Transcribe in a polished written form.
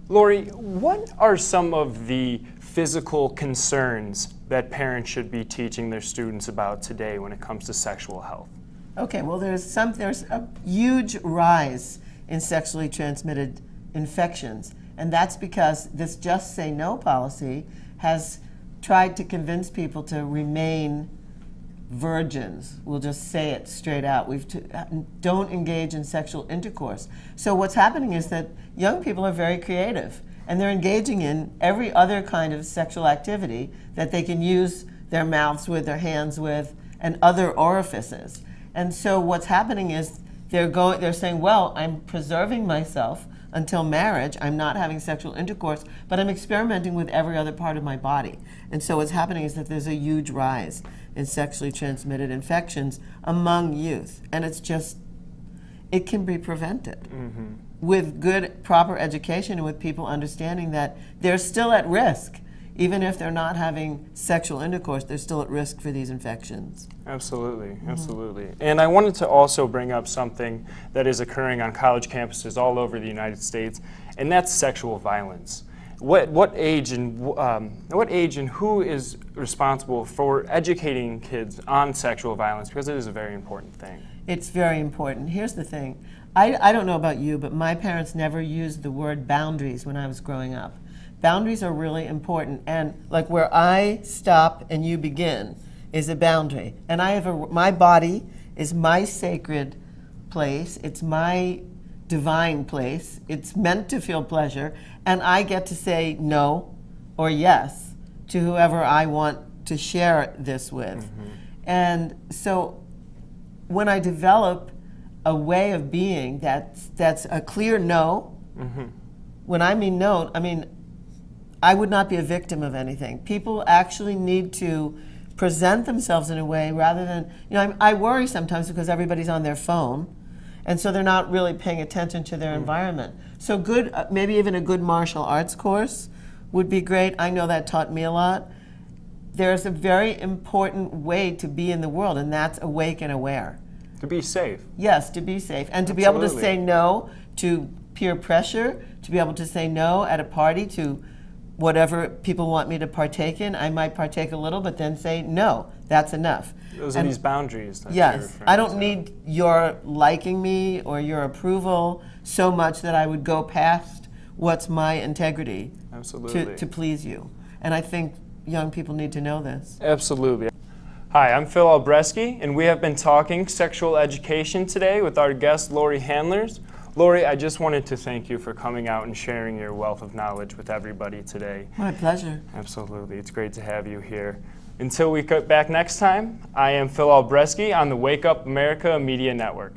Laurie, what are some of the physical concerns that parents should be teaching their students about today when it comes to sexual health? Okay, well there's a huge rise in sexually transmitted infections, and that's because this Just Say No policy has tried to convince people to remain virgins. We'll just say it straight out. Don't engage in sexual intercourse. So what's happening is that young people are very creative, and they're engaging in every other kind of sexual activity that they can use their mouths with, their hands with, and other orifices. And so what's happening is they're saying, well, I'm preserving myself until marriage. I'm not having sexual intercourse, but I'm experimenting with every other part of my body. And so what's happening is that there's a huge rise in sexually transmitted infections among youth. And it can be prevented with good, proper education and with people understanding that they're still at risk. Even if they're not having sexual intercourse, they're still at risk for these infections. Absolutely, absolutely. And I wanted to also bring up something that is occurring on college campuses all over the United States, and that's sexual violence. What age and who is responsible for educating kids on sexual violence? Because it is a very important thing. It's very important. Here's the thing. I don't know about you, but my parents never used the word boundaries when I was growing up. Boundaries are really important, and like where I stop and you begin is a boundary. And my body is my sacred place. It's my divine place. It's meant to feel pleasure, and I get to say no or yes to whoever I want to share this with. And so when I develop a way of being that's a clear no, when I mean no, I would not be a victim of anything. People actually need to present themselves in a way rather than, I worry sometimes because everybody's on their phone, and so they're not really paying attention to their environment. So maybe even a good martial arts course would be great. I know that taught me a lot. There's a very important way to be in the world, and that's awake and aware. To be safe. Yes, to be safe. And to Absolutely. be able to say no to peer pressure, to be able to say no at a party to whatever people want me to partake in. I might partake a little, but then say, no, that's enough. Those are these boundaries. That yes, I don't need your liking me or your approval so much that I would go past what's my integrity to please you. And I think young people need to know this. Absolutely. Hi, I'm Phil Albreski, and we have been talking sexual education today with our guest, Laurie Handlers. Laurie, I just wanted to thank you for coming out and sharing your wealth of knowledge with everybody today. My pleasure. Absolutely. It's great to have you here. Until we get back next time, I am Phil Albreski on the Wake Up America Media Network.